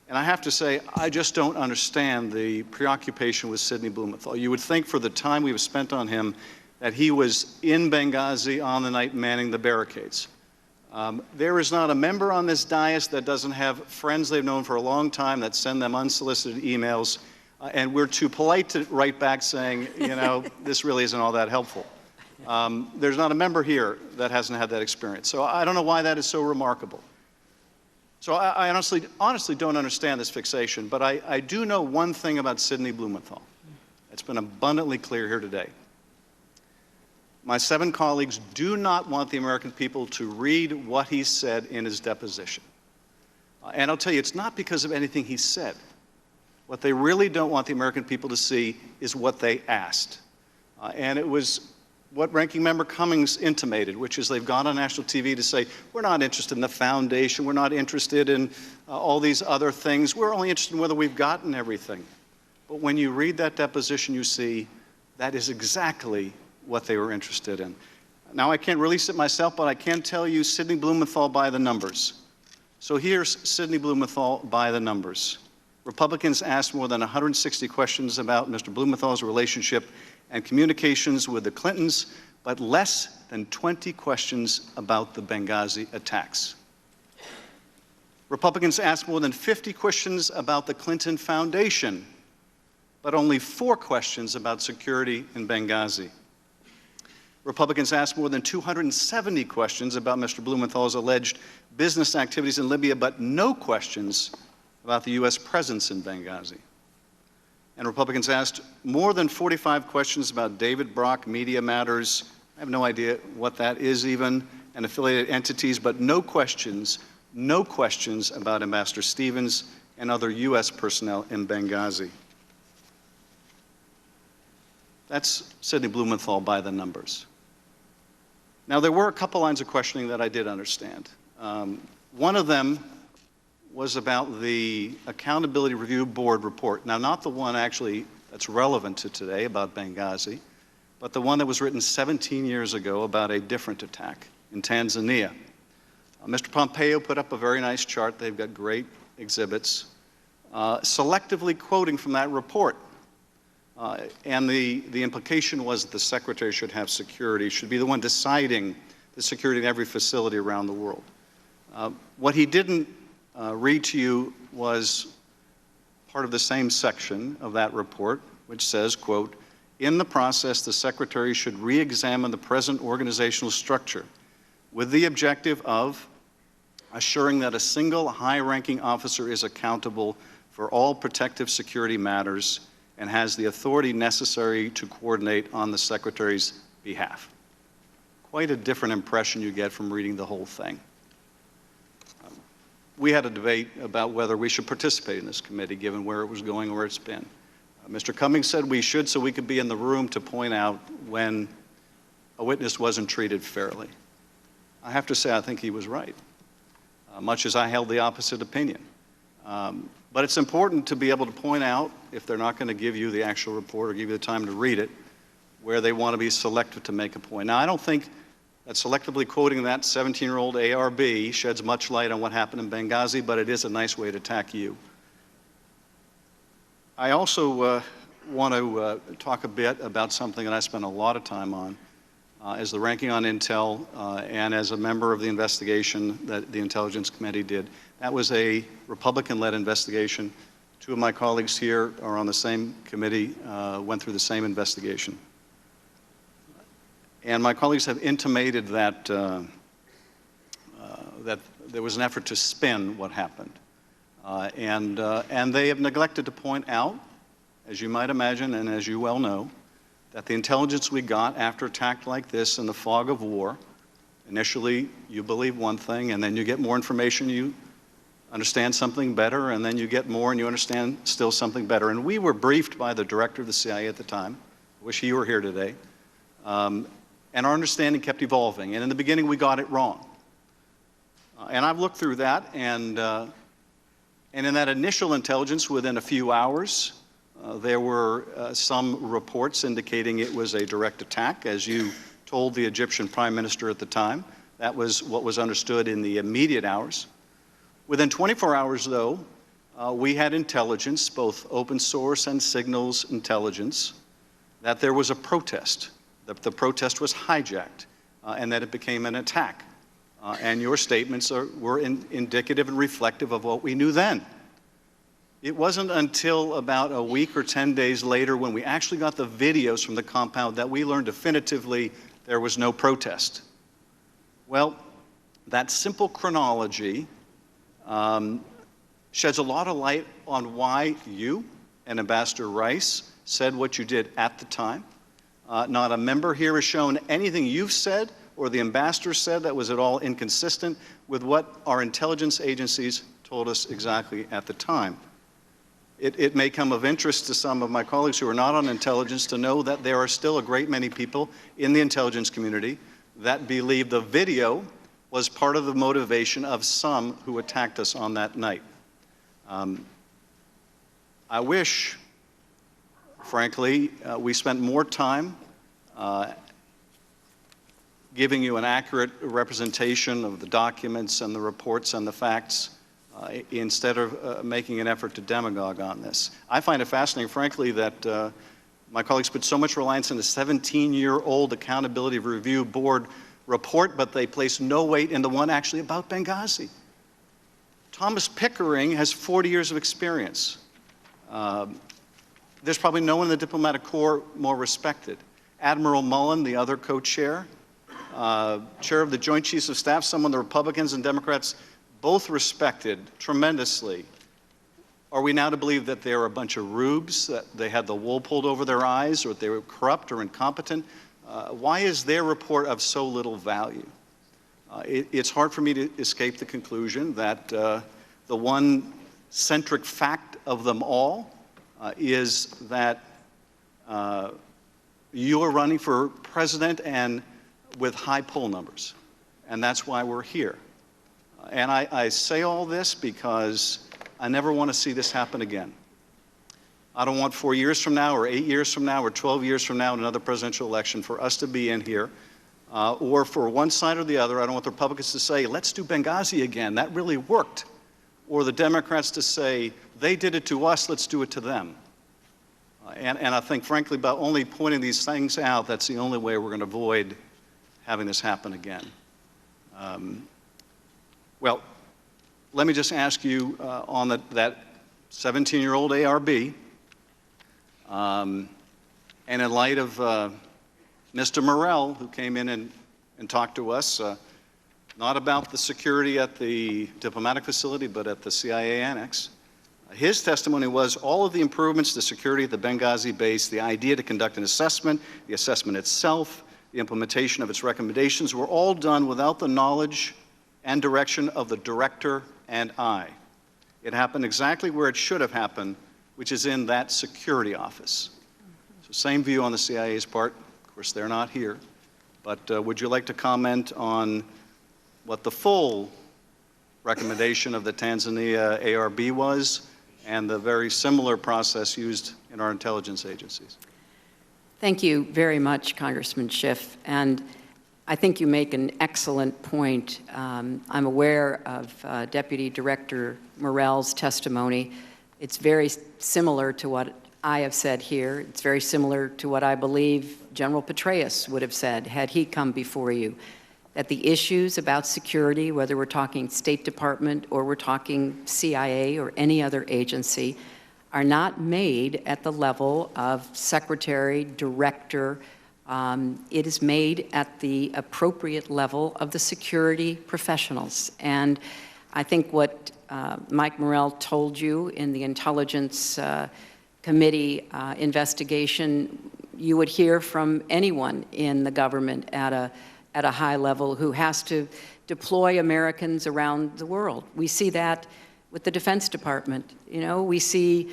and I have to say, I just don't understand the preoccupation with Sidney Blumenthal. You would think for the time we've spent on him that he was in Benghazi on the night manning the barricades. There is not a member on this dais that doesn't have friends they've known for a long time that send them unsolicited emails, and we're too polite to write back saying, you know, this really isn't all that helpful. There's not a member here that hasn't had that experience. So I don't know why that is so remarkable. So I honestly don't understand this fixation, but I do know one thing about Sidney Blumenthal. It's been abundantly clear here today. My 7 colleagues do not want the American people to read what he said in his deposition. And I'll tell you, it's not because of anything he said. What they really don't want the American people to see is what they asked. And it was what Ranking Member Cummings intimated, which is they've gone on national TV to say, we're not interested in the foundation, we're not interested in all these other things, we're only interested in whether we've gotten everything. But when you read that deposition, you see that is exactly what they were interested in. Now, I can't release it myself, but I can tell you Sidney Blumenthal by the numbers. So here's Sidney Blumenthal by the numbers. Republicans asked more than 160 questions about Mr. Blumenthal's relationship and communications with the Clintons, but less than 20 questions about the Benghazi attacks. Republicans asked more than 50 questions about the Clinton Foundation, but only 4 questions about security in Benghazi. Republicans asked more than 270 questions about Mr. Blumenthal's alleged business activities in Libya, but no questions about the U.S. presence in Benghazi. And Republicans asked more than 45 questions about David Brock, Media Matters, I have no idea what that is even, and affiliated entities, but no questions about Ambassador Stevens and other U.S. personnel in Benghazi. That's Sidney Blumenthal by the numbers. Now, there were a couple lines of questioning that I did understand. One of them was about the Accountability Review Board report. Now, not the one actually that's relevant to today about Benghazi, but the one that was written 17 years ago about a different attack in Tanzania. Mr. Pompeo put up a very nice chart. They've got great exhibits, selectively quoting from that report. And the implication was that the secretary should have security, should be the one deciding the security in every facility around the world. What he didn't read to you was part of the same section of that report, which says, quote, in the process, the secretary should re-examine the present organizational structure with the objective of assuring that a single high-ranking officer is accountable for all protective security matters and has the authority necessary to coordinate on the Secretary's behalf. Quite a different impression you get from reading the whole thing. We had a debate about whether we should participate in this committee, given where it was going, where it's been. Mr. Cummings said we should so we could be in the room to point out when a witness wasn't treated fairly. I have to say I think he was right, much as I held the opposite opinion. But it's important to be able to point out, if they're not going to give you the actual report or give you the time to read it, where they want to be selective to make a point. Now, I don't think that selectively quoting that 17-year-old ARB sheds much light on what happened in Benghazi, but it is a nice way to attack you. I also want to talk a bit about something that I spent a lot of time on as the ranking on Intel and as a member of the investigation that the Intelligence Committee did. That was a Republican-led investigation. Two of my colleagues here are on the same committee, went through the same investigation. And my colleagues have intimated that, that there was an effort to spin what happened. And they have neglected to point out, as you might imagine and as you well know, that the intelligence we got after an attack like this in the fog of war, initially you believe one thing, and then you get more information, you understand something better, and then you get more and you understand still something better. And we were briefed by the director of the CIA at the time, I wish he were here today, and our understanding kept evolving. And in the beginning, we got it wrong. And I've looked through that, and in that initial intelligence, within a few hours, there were some reports indicating it was a direct attack, as you told the Egyptian Prime Minister at the time. That was what was understood in the immediate hours. Within 24 hours, though, we had intelligence, both open source and signals intelligence, that there was a protest, that the protest was hijacked, and that it became an attack. And your statements were indicative and reflective of what we knew then. It wasn't until about a week or 10 days later, when we actually got the videos from the compound, that we learned definitively there was no protest. Well, that simple chronology sheds a lot of light on why you and Ambassador Rice said what you did at the time. Not a member here has shown anything you've said or the ambassador said that was at all inconsistent with what our intelligence agencies told us exactly at the time. It may come of interest to some of my colleagues who are not on intelligence to know that there are still a great many people in the intelligence community that believe the video was part of the motivation of some who attacked us on that night. I wish, frankly, we spent more time giving you an accurate representation of the documents and the reports and the facts instead of making an effort to demagogue on this. I find it fascinating, frankly, that my colleagues put so much reliance on the 17-year-old Accountability Review Board report, but they place no weight in the one actually about Benghazi. Thomas Pickering has 40 years of experience. There's probably no one in the diplomatic corps more respected. Admiral Mullen, the other co-chair, chair of the Joint Chiefs of Staff, someone the Republicans and Democrats both respected tremendously. Are we now to believe that they're a bunch of rubes, that they had the wool pulled over their eyes, or they were corrupt or incompetent? Why is their report of so little value? It's hard for me to escape the conclusion that the one centric fact of them all is that you are running for president and with high poll numbers, and that's why we're here. And I say all this because I never want to see this happen again. I don't want 4 years from now or 8 years from now or 12 years from now in another presidential election for us to be in here or for one side or the other. I don't want the Republicans to say, let's do Benghazi again. That really worked. Or the Democrats to say, they did it to us, let's do it to them. And I think, frankly, by only pointing these things out, that's the only way we're going to avoid having this happen again. Well, let me just ask you on that 17-year-old ARB, and in light of Mr. Morrell, who came in and talked to us, not about the security at the diplomatic facility, but at the CIA annex, His testimony was all of the improvements to security at the Benghazi base, the idea to conduct an assessment, the assessment itself, the implementation of its recommendations were all done without the knowledge and direction of the director and I. It happened exactly where it should have happened, which is in that security office. So same view on the CIA's part. Of course, they're not here. But would you like to comment on what the full recommendation of the Tanzania ARB was and the very similar process used in our intelligence agencies? Thank you very much, Congressman Schiff. And I think you make an excellent point. I'm aware of Deputy Director Morell's testimony. It's very similar to what I have said here. It's very similar to what I believe General Petraeus would have said had he come before you, that the issues about security, whether we're talking State Department or we're talking CIA or any other agency, are not made at the level of secretary, director. It is made at the appropriate level of the security professionals. And I think what Mike Morell told you in the Intelligence Committee investigation, you would hear from anyone in the government at a high level who has to deploy Americans around the world. We see that with the Defense Department. You know, we see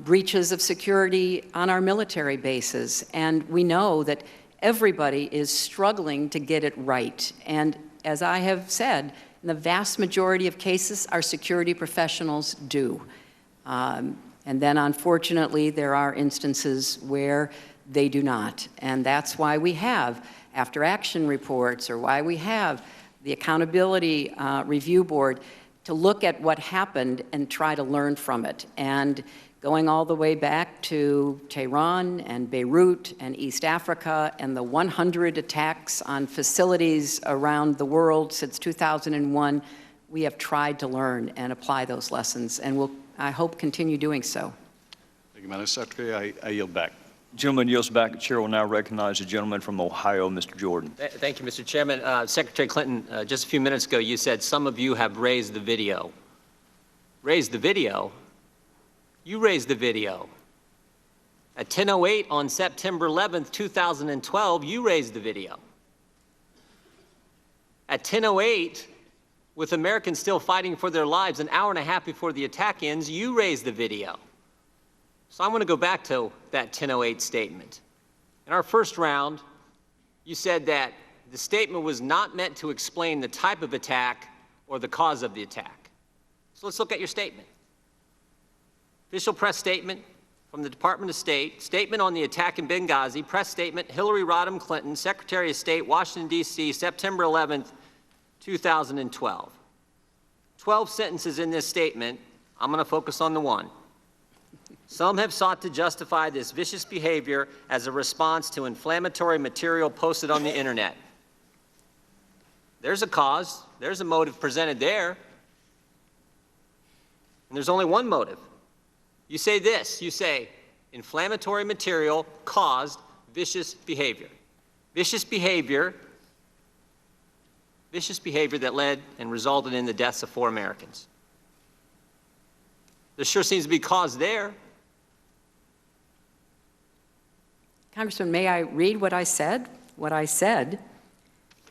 breaches of security on our military bases, and we know that everybody is struggling to get it right. And as I have said, in the vast majority of cases, our security professionals do. And then, unfortunately, there are instances where they do not. And that's why we have after-action reports, or why we have the Accountability Review Board, to look at what happened and try to learn from it. And going all the way back to Tehran and Beirut and East Africa and the 100 attacks on facilities around the world since 2001, we have tried to learn and apply those lessons, and will, I hope, continue doing so. Thank you, Madam Secretary. I yield back. Gentleman yields back. The chair will now recognize the gentleman from Ohio, Mr. Jordan. Thank you, Mr. Chairman. Secretary Clinton, just a few minutes ago, you said some of you have raised the video. Raised the video? You raised the video. At 10:08 on September 11th, 2012, you raised the video. At 10:08, with Americans still fighting for their lives an hour and a half before the attack ends, you raised the video. So I want to go back to that 10:08 statement. In our first round, you said that the statement was not meant to explain the type of attack or the cause of the attack. So let's look at your statement. Official press statement from the Department of State, statement on the attack in Benghazi, press statement, Hillary Rodham Clinton, Secretary of State, Washington, D.C., September 11th, 2012. 12 sentences in this statement. I'm going to focus on the one. Some have sought to justify this vicious behavior as a response to inflammatory material posted on the internet. There's a cause, there's a motive presented there, and there's only one motive. You say this, you say, inflammatory material caused vicious behavior. Vicious behavior that led and resulted in the deaths of 4 Americans. There sure seems to be cause there. Congressman, may I read what I said? What I said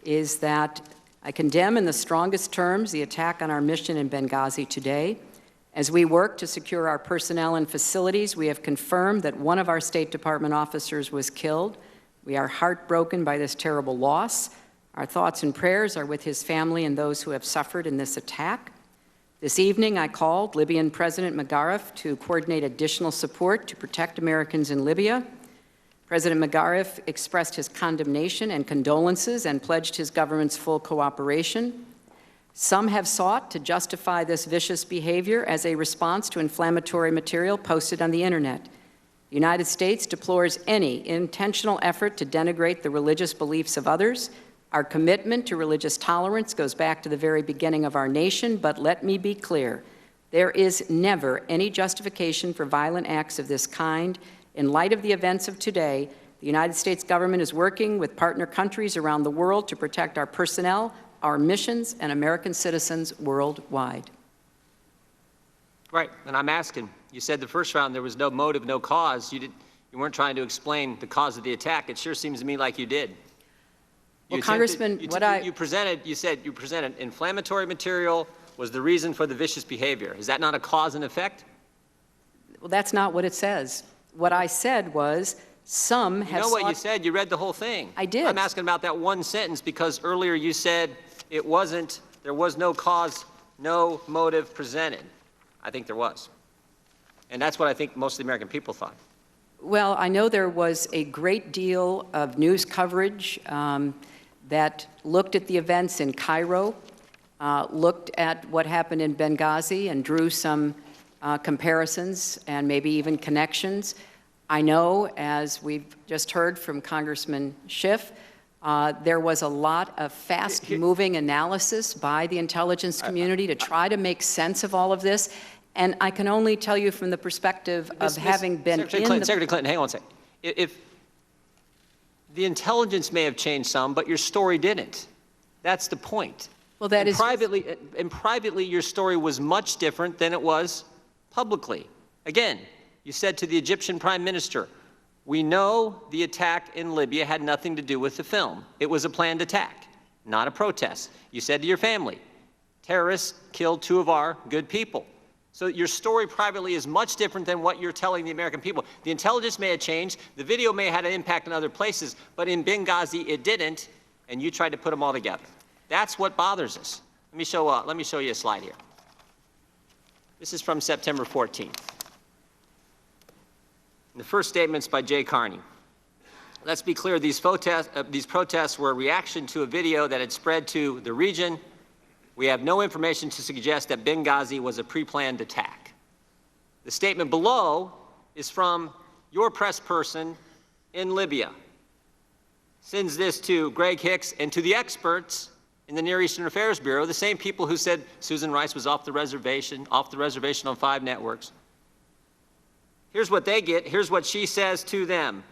is that I condemn in the strongest terms the attack on our mission in Benghazi today. As we work to secure our personnel and facilities, we have confirmed that one of our State Department officers was killed. We are heartbroken by this terrible loss. Our thoughts and prayers are with his family and those who have suffered in this attack. This evening, I called Libyan President Magharif to coordinate additional support to protect Americans in Libya. President Magharif expressed his condemnation and condolences and pledged his government's full cooperation. Some have sought to justify this vicious behavior as a response to inflammatory material posted on the internet. The United States deplores any intentional effort to denigrate the religious beliefs of others. Our commitment to religious tolerance goes back to the very beginning of our nation, but let me be clear. There is never any justification for violent acts of this kind. In light of the events of today, the United States government is working with partner countries around the world to protect our personnel, our missions, and American citizens worldwide. Right, and I'm asking, you said the first round there was no motive, no cause. You weren't trying to explain the cause of the attack. It sure seems to me like you did. Well, Congressman, you said you presented inflammatory material was the reason for the vicious behavior. Is that not a cause and effect? Well, that's not what it says. What I said was some have. You know what you said? You read the whole thing. I did. I'm asking about that one sentence because earlier you said there was no cause, no motive presented. I think there was. And that's what I think most of the American people thought. Well, I know there was a great deal of news coverage that looked at the events in Cairo, looked at what happened in Benghazi, and drew some comparisons and maybe even connections. I know, as we've just heard from Congressman Schiff, there was a lot of fast-moving analysis by the intelligence community to try to make sense of all of this. And I can only tell you from the perspective of having been Secretary Clinton, hang on a second. If the intelligence may have changed some, but your story didn't. That's the point. Well, that is privately, your story was much different than it was publicly. Again, you said to the Egyptian Prime Minister, we know the attack in Libya had nothing to do with the film. It was a planned attack, not a protest. You said to your family, terrorists killed 2 of our good people. So your story privately is much different than what you're telling the American people. The intelligence may have changed, the video may have had an impact in other places, but in Benghazi it didn't, and you tried to put them all together. That's what bothers us. Let me show you a slide here. This is from September 14th. And the first statement's by Jay Carney. Let's be clear, these protests were a reaction to a video that had spread to the region. We have no information to suggest that Benghazi was a pre-planned attack. The statement below is from your press person in Libya. Sends this to Greg Hicks and to the experts in the Near Eastern Affairs Bureau, the same people who said Susan Rice was off the reservation on 5 networks. Here's what they get. Here's what she says to them.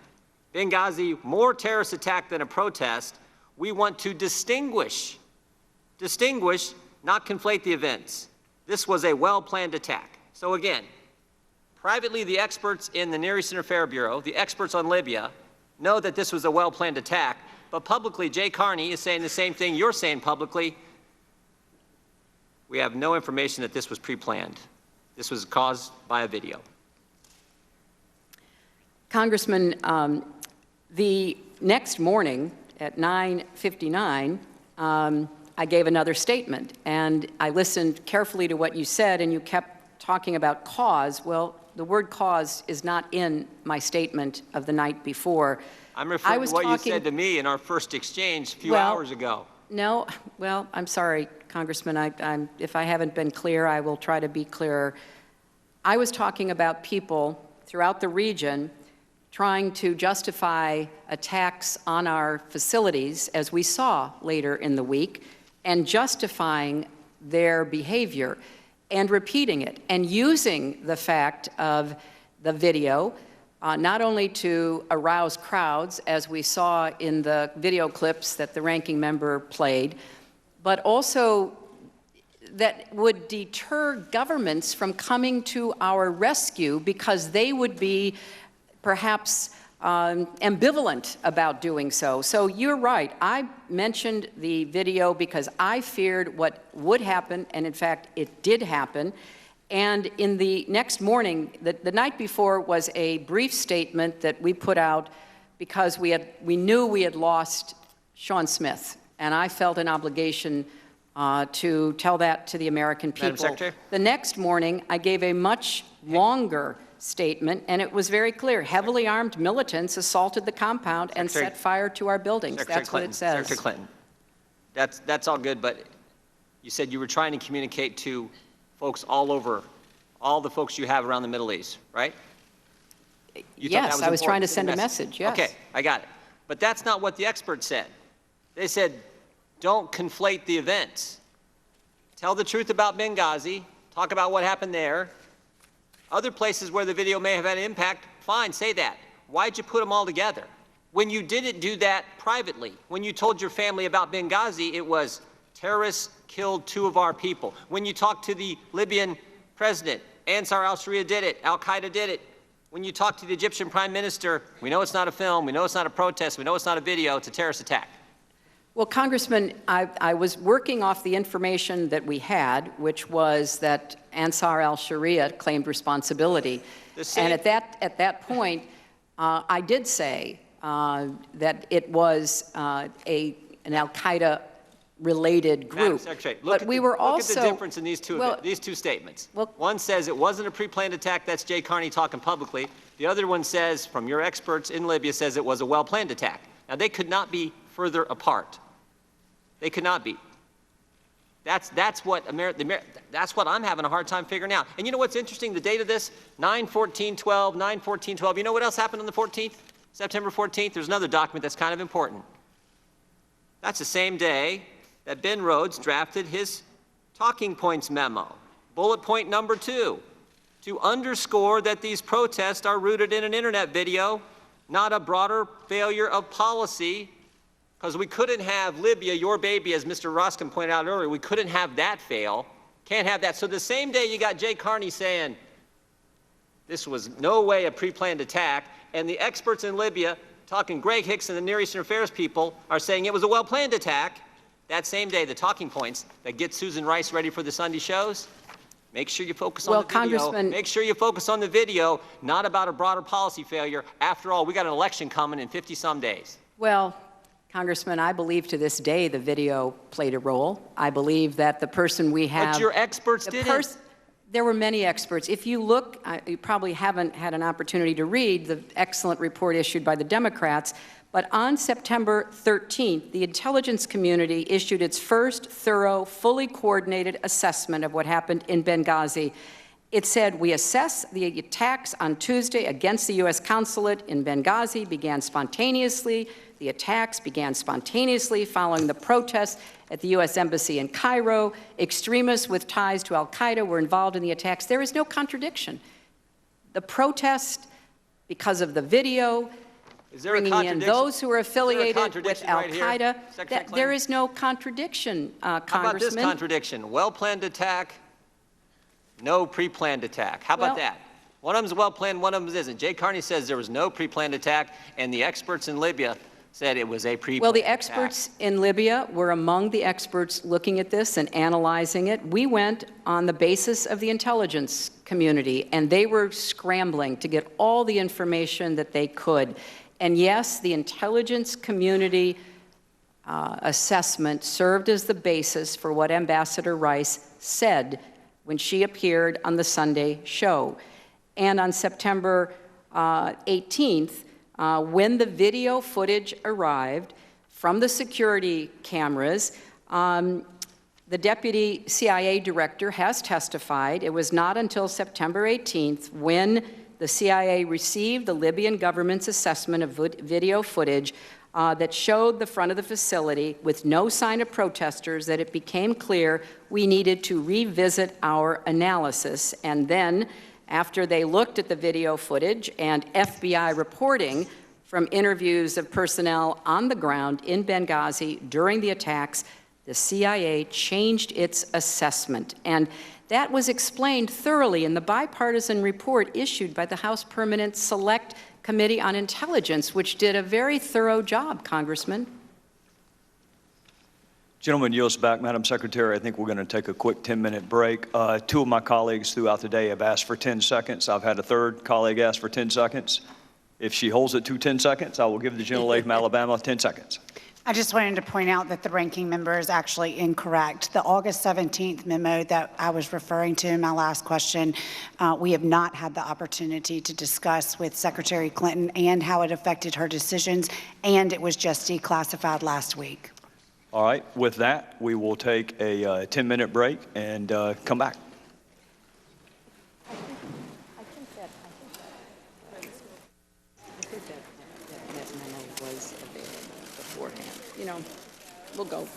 Benghazi, more terrorist attack than a protest. We want to distinguish, not conflate the events. This was a well-planned attack. So again, privately, the experts in the Near Eastern Affairs Bureau, the experts on Libya, know that this was a well-planned attack, but publicly, Jay Carney is saying the same thing you're saying publicly. We have no information that this was pre-planned. This was caused by a video. Congressman, the next morning at 9:59, I gave another statement, and I listened carefully to what you said, and you kept talking about cause. Well, the word cause is not in my statement of the night before. I'm referring to what you said to me in our first exchange a few hours ago. No, well, I'm sorry, Congressman. If I haven't been clear, I will try to be clearer. I was talking about people throughout the region trying to justify attacks on our facilities, as we saw later in the week, and justifying their behavior and repeating it and using the fact of the video not only to arouse crowds, as we saw in the video clips that the ranking member played, but also that would deter governments from coming to our rescue because they would be perhaps ambivalent about doing so. So you're right. I mentioned the video because I feared what would happen, and in fact, it did happen. And in the next morning, the night before was a brief statement that we put out because we knew we had lost Sean Smith, and I felt an obligation to tell that to the American people. Madam Secretary? The next morning, I gave a much longer statement, and it was very clear. Heavily armed militants assaulted the compound and set fire to our buildings. That's what it says. Secretary Clinton, that's all good, but you said you were trying to communicate to folks all over, all the folks you have around the Middle East, right? Yes, I was trying to send a message, yes. Okay, I got it. But that's not what the experts said. They said, don't conflate the events. Tell the truth about Benghazi, talk about what happened there. Other places where the video may have had an impact, fine, say that. Why'd you put them all together? When you didn't do that privately, when you told your family about Benghazi, it was terrorists killed 2 of our people. When you talked to the Libyan president Ansar al-Sharia did it. Al-Qaeda did it. When you talk to the Egyptian prime minister, we know it's not a film, we know it's not a protest, we know it's not a video, it's a terrorist attack. Well, Congressman, I was working off the information that we had, which was that Ansar al-Sharia claimed responsibility. And at that point, I did say that it was an al-Qaeda related group. Madam Secretary, look at the difference in these two statements. Well, one says it wasn't a pre-planned attack, that's Jay Carney talking publicly. The other one says, from your experts in Libya, says it was a well-planned attack. Now, they could not be further apart. They could not be. That's what I'm having a hard time figuring out. And you know what's interesting? The date of this, 9/14/12, 9/14/12. You know what else happened on the 14th? September 14th? There's another document that's kind of important. That's the same day that Ben Rhodes drafted his talking points memo. Bullet point number 2, to underscore that these protests are rooted in an internet video, not a broader failure of policy, because we couldn't have Libya, your baby, as Mr. Roskin pointed out earlier, we couldn't have that fail. Can't have that. So the same day you got Jay Carney saying this was no way a pre-planned attack, and the experts in Libya, talking Greg Hicks and the Near Eastern Affairs people, are saying it was a well-planned attack. That same day, the talking points that get Susan Rice ready for the Sunday shows, make sure you focus on the video. Congressman, make sure you focus on the video, not about a broader policy failure. After all, we got an election coming in 50-some days. Well, Congressman, I believe to this day the video played a role. I believe that the person we have... But your experts didn't. There were many experts. If you look, you probably haven't had an opportunity to read the excellent report issued by the Democrats, but on September 13th, the intelligence community issued its first thorough, fully coordinated assessment of what happened in Benghazi. It said, we assess the attacks on Tuesday against the U.S. consulate in Benghazi began spontaneously. The attacks began spontaneously following the protests at the U.S. Embassy in Cairo. Extremists with ties to al-Qaeda were involved in the attacks. There is no contradiction. The protest, because of the video, bringing in those who are affiliated with al-Qaeda, there is no contradiction, Congressman. How about this contradiction? Well-planned attack, no pre-planned attack. How about that? One of them is well-planned, one of them isn't. Jay Carney says there was no pre-planned attack, and the experts in Libya said it was a pre-planned attack. Well, the experts in Libya were among the experts looking at this and analyzing it. We went on the basis of the intelligence community, and they were scrambling to get all the information that they could. And yes, the intelligence community assessment served as the basis for what Ambassador Rice said when she appeared on the Sunday show. And on September 18th, when the video footage arrived from the security cameras, the deputy CIA director has testified it was not until September 18th when the CIA received the Libyan government's assessment of video footage that showed the front of the facility with no sign of protesters that it became clear we needed to revisit our analysis. And then, after they looked at the video footage and FBI reporting from interviews of personnel on the ground in Benghazi during the attacks, the CIA changed its assessment. And that was explained thoroughly in the bipartisan report issued by the House Permanent Select Committee on Intelligence, which did a very thorough job, Congressman. Gentleman yields back. Madam Secretary, I think we're going to take a quick 10-minute break. 2 of my colleagues throughout the day have asked for 10 seconds. I've had a third colleague ask for 10 seconds. If she holds it to 10 seconds, I will give the gentlelady from Alabama 10 seconds. I just wanted to point out that the ranking member is actually incorrect. The August 17th memo that I was referring to in my last question, we have not had the opportunity to discuss with Secretary Clinton and how it affected her decisions, and it was just declassified last week. All right. With that, we will take a 10-minute break and come back. I think that memo was available beforehand. You know, we'll go.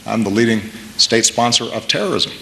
I'm the leading state sponsor of terrorism.